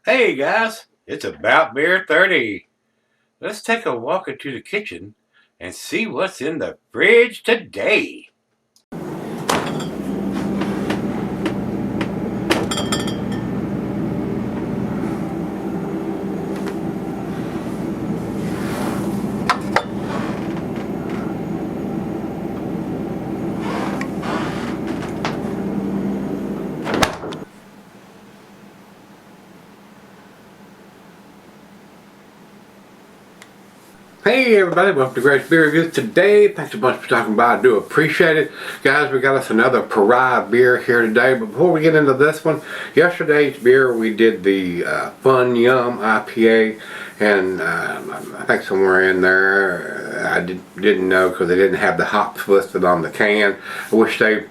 Hey guys, it's about beer 30. Let's take a walk into the kitchen and see what's in the fridge today. Hey everybody, welcome to Gregsbeerreviews. Today, thanks a bunch for stopping by. I do appreciate it. Guys, we got us another Pariah beer here today. But before we get into this one, yesterday's beer we did the Fun Yum IPA. And I think somewhere in there, I didn't know because they didn't have the hops listed on the can. I wish they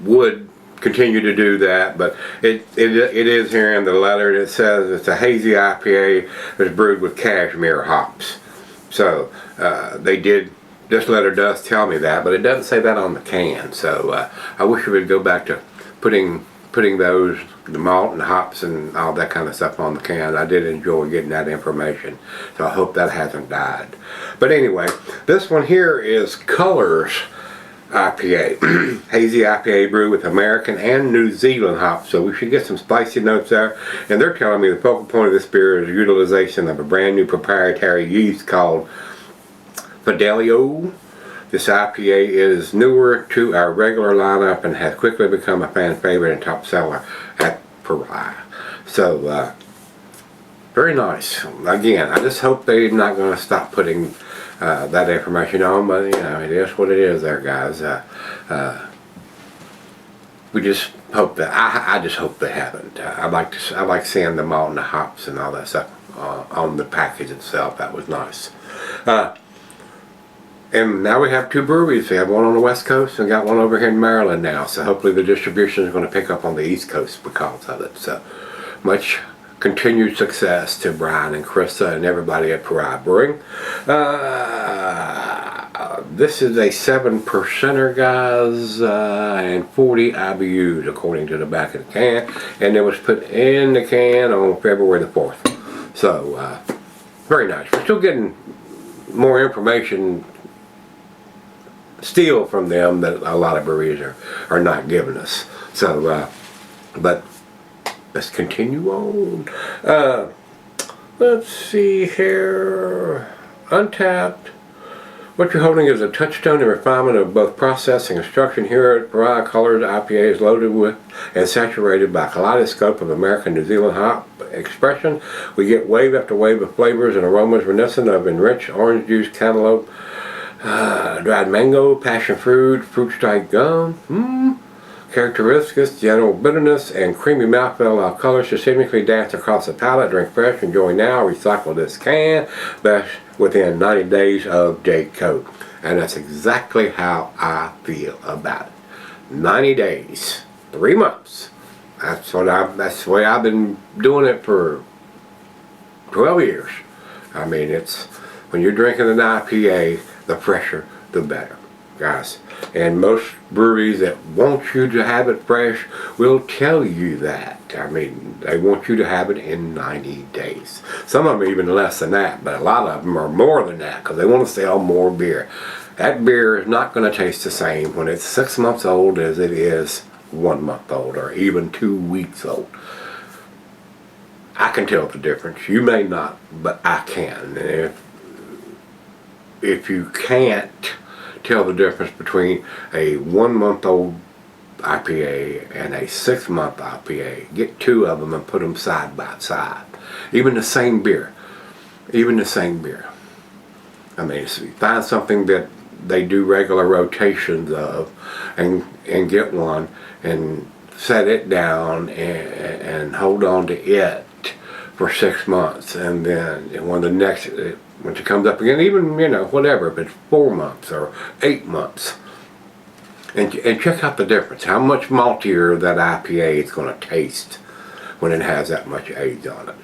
would continue to do that, but it is here in the letter. It says it's a hazy IPA that's brewed with cashmere hops. So they did, this letter does tell me that, but it doesn't say that on the can. So I wish we would go back to putting those, the malt and hops and all that kind of stuff on the can. I did enjoy getting that information, so I hope that hasn't died. But anyway, this one here is Colors IPA. Hazy IPA brewed with American and New Zealand hops, so we should get some spicy notes there. And they're telling me the focal point of this beer is utilization of a brand new proprietary yeast called Fidelio. This IPA is newer to our regular lineup and has quickly become a fan favorite and top seller at Pariah. So very nice. Again, I just hope they're not going to stop putting that information on, but you know, it is what it is there, guys. We just hope that I just hope they haven't. I like seeing the malt and the hops and all that stuff on the package itself. That was nice. And now we have two breweries. We have one on the West Coast and got one over here in Maryland now. So hopefully the distribution is going to pick up on the East Coast because of it. So much continued success to Brian and Krista and everybody at Pariah Brewing. This is a 7%er, guys, and 40 IBUs according to the back of the can, and it was put in the can on February the 4th. So very nice. We're still getting more information still from them that a lot of breweries are not giving us. So but let's continue on. Let's see here. Untapped. What you're holding is a touchstone and refinement of both process and construction. Here at Pariah, Colors IPA is loaded with and saturated by a kaleidoscope of American New Zealand hop expression. We get wave after wave of flavors and aromas reminiscent of enriched orange juice, cantaloupe, dried mango, passion fruit, fruit strike gum. Characteristics, general bitterness, and creamy mouthfeel. Our colors systemically dance across the palate. Drink fresh, enjoy now, recycle this can. Best within 90 days of date code. And that's exactly how I feel about it. 90 days, 3 months. That's the way I've been doing it for 12 years. I mean, it's when you're drinking an IPA, the fresher, the better, guys. And most breweries that want you to have it fresh will tell you that. I mean, they want you to have it in 90 days. Some of them even less than that, but a lot of them are more than that because they want to sell more beer. That beer is not going to taste the same when it's 6 months old as it is 1 month old or even 2 weeks old. I can tell the difference. You may not, but I can. And if you can't tell the difference between a 1 month old IPA and a 6 month IPA, get two of them and put them side by side. Even the same beer. I mean, if you find something that they do regular rotations of and get one and set it down and hold on to it for 6 months, and then when the next, when it comes up again, even, you know, whatever, if it's 4 months or 8 months, and check out the difference, how much maltier that IPA is going to taste when it has that much age on it.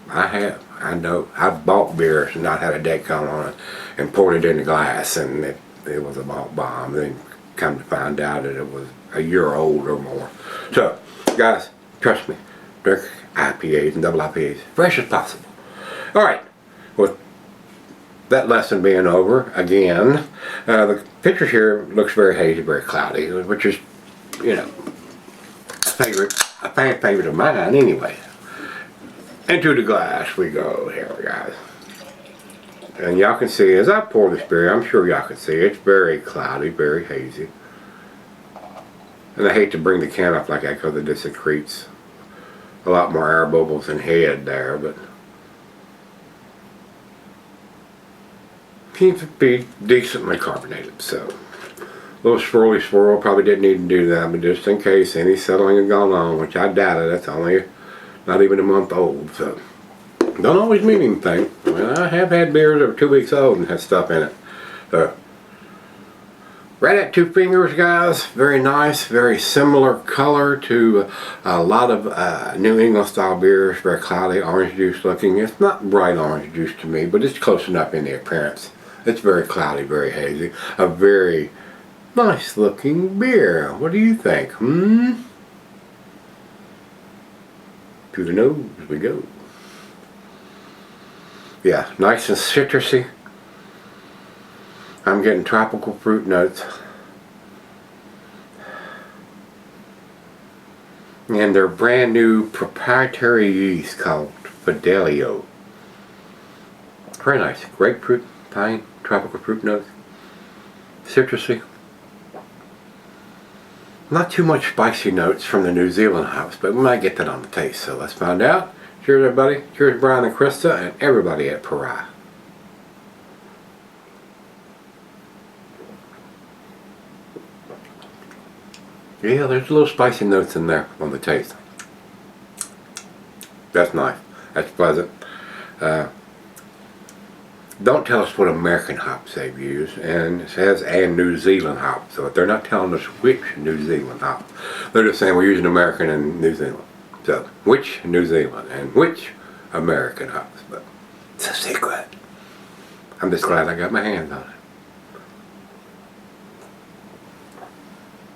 I know, I've bought beers and not had a date count on it and poured it in a glass and it was a malt bomb. Then come to find out that it was a year old or more. So, guys, trust me, drink IPAs and double IPAs, fresh as possible. All right, with that lesson being over, again, the picture here looks very hazy, very cloudy, which is, you know, a fan favorite of mine anyway. Into the glass we go here, guys. And y'all can see, as I pour this beer, I'm sure y'all can see, it's very cloudy, very hazy. And I hate to bring the can up like that because it just secretes a lot more air bubbles than head there, but seems to be decently carbonated. So a little swirly swirl, probably didn't need to do that, but just in case any settling had gone on, which I doubt it, that's only not even a month old, so don't always mean anything. I mean, I have had beers that were 2 weeks old and had stuff in it. So right at 2 fingers, guys. Very nice, very similar color to a lot of New England style beers. Very cloudy, orange juice looking. It's not bright orange juice to me, but it's close enough in the appearance. It's very cloudy, very hazy. A very nice looking beer. What do you think? To the nose we go. Yeah, nice and citrusy. I'm getting tropical fruit notes. And their brand new proprietary yeast called Fidelio. Very nice. Grapefruit, pine, tropical fruit notes. Citrusy. Not too much spicy notes from the New Zealand hops, but we might get that on the taste, so let's find out. Cheers, everybody. Cheers, Brian and Krista, and everybody at Pariah. Yeah, there's a little spicy notes in there on the taste. That's nice. That's pleasant. Don't tell us what American hops they've used, and it says and New Zealand hops. So if they're not telling us which New Zealand hop, they're just saying we're using American and New Zealand. So which New Zealand and which American hops, but it's a secret. I'm just glad I got my hands on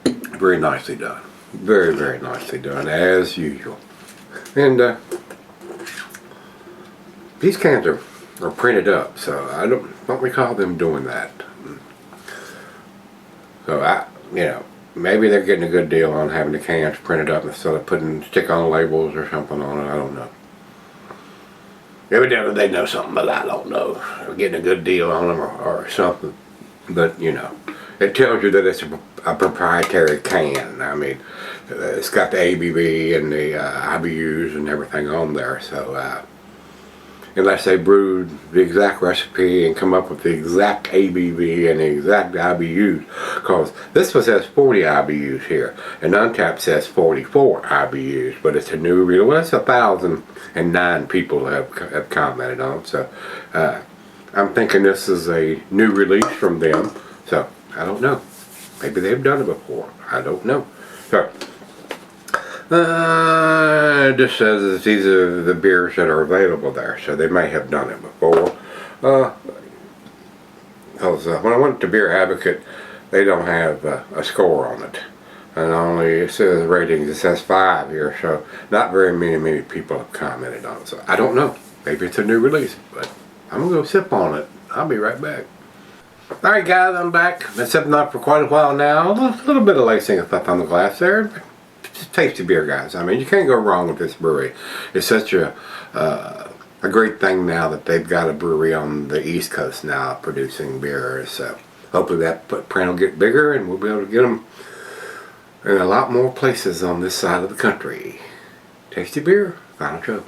it. Very nicely done. Very, very nicely done, as usual. And these cans are printed up, so I don't recall them doing that. So maybe they're getting a good deal on having the cans printed up instead of putting stick-on labels or something on it. I don't know. Evidently they know something, but I don't know. They're getting a good deal on them or something. But it tells you that it's a proprietary can. I mean, it's got the ABV and the IBUs and everything on there. So unless they brewed the exact recipe and come up with the exact ABV and the exact IBUs, because this one says 40 IBUs here, and Untappd says 44 IBUs, but it's a new real. Well, it's 1,009 people have commented on it, so I'm thinking this is a new release from them. So I don't know. Maybe they've done it before. I don't know. So it just says these are the beers that are available there, so they may have done it before. Because when I went to Beer Advocate, they don't have a score on it, and only it says ratings. It says 5 here, so not very many people have commented on it. So I don't know. Maybe it's a new release, but I'm gonna go sip on it. I'll be right back. Alright guys, I'm back. Been sipping on it for quite a while now. A little bit of lacing and stuff on the glass there. It's tasty beer, guys. I mean, you can't go wrong with this brewery. It's such a great thing now that they've got a brewery on the East Coast now producing beers. So hopefully that footprint will get bigger and we'll be able to get them in a lot more places on this side of the country. Tasty beer, final show.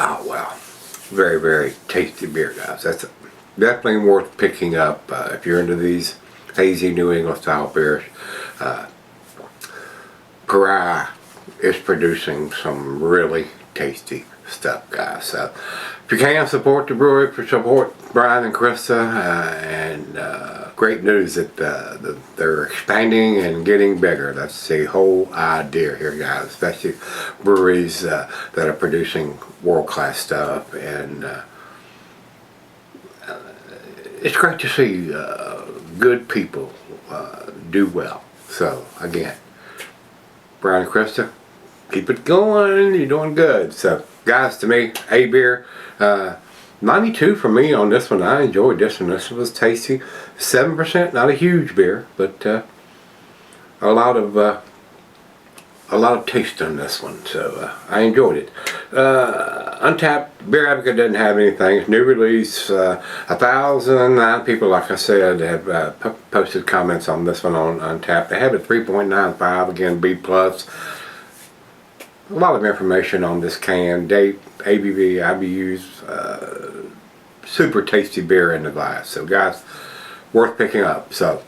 Oh wow, very, very tasty beer, guys. That's definitely worth picking up if you're into these hazy New England style beers. Pariah is producing some really tasty stuff, guys. So if you can support the brewery, support Brian and Krista, and great news that they're expanding and getting bigger. That's the whole idea here, guys, especially breweries that are producing world-class stuff. And it's great to see good people do well. So again, Brown and Krista, keep it going. You're doing good. So guys, to me, A beer. 92 for me on this one. I enjoyed this one. This was tasty. 7%, not a huge beer, but a lot of taste on this one. So I enjoyed it. Untapped Beer Advocate doesn't have anything. It's new release. 1,009 people, like I said, have posted comments on this one on Untapped. They have a 3.95, again B plus. A lot of information on this can, date, ABV, IBUs, super tasty beer in the glass. So guys, worth picking up. So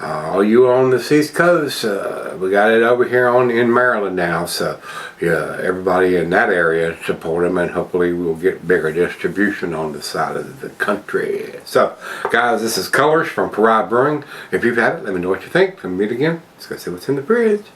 all you on the East Coast, we got it over here in Maryland now. So yeah, everybody in that area support them, and hopefully we'll get bigger distribution on the side of the country. So guys, this is Colors from Pariah Brewing. If you've had it, let me know what you think. We'll meet again. Let's go see what's in the fridge.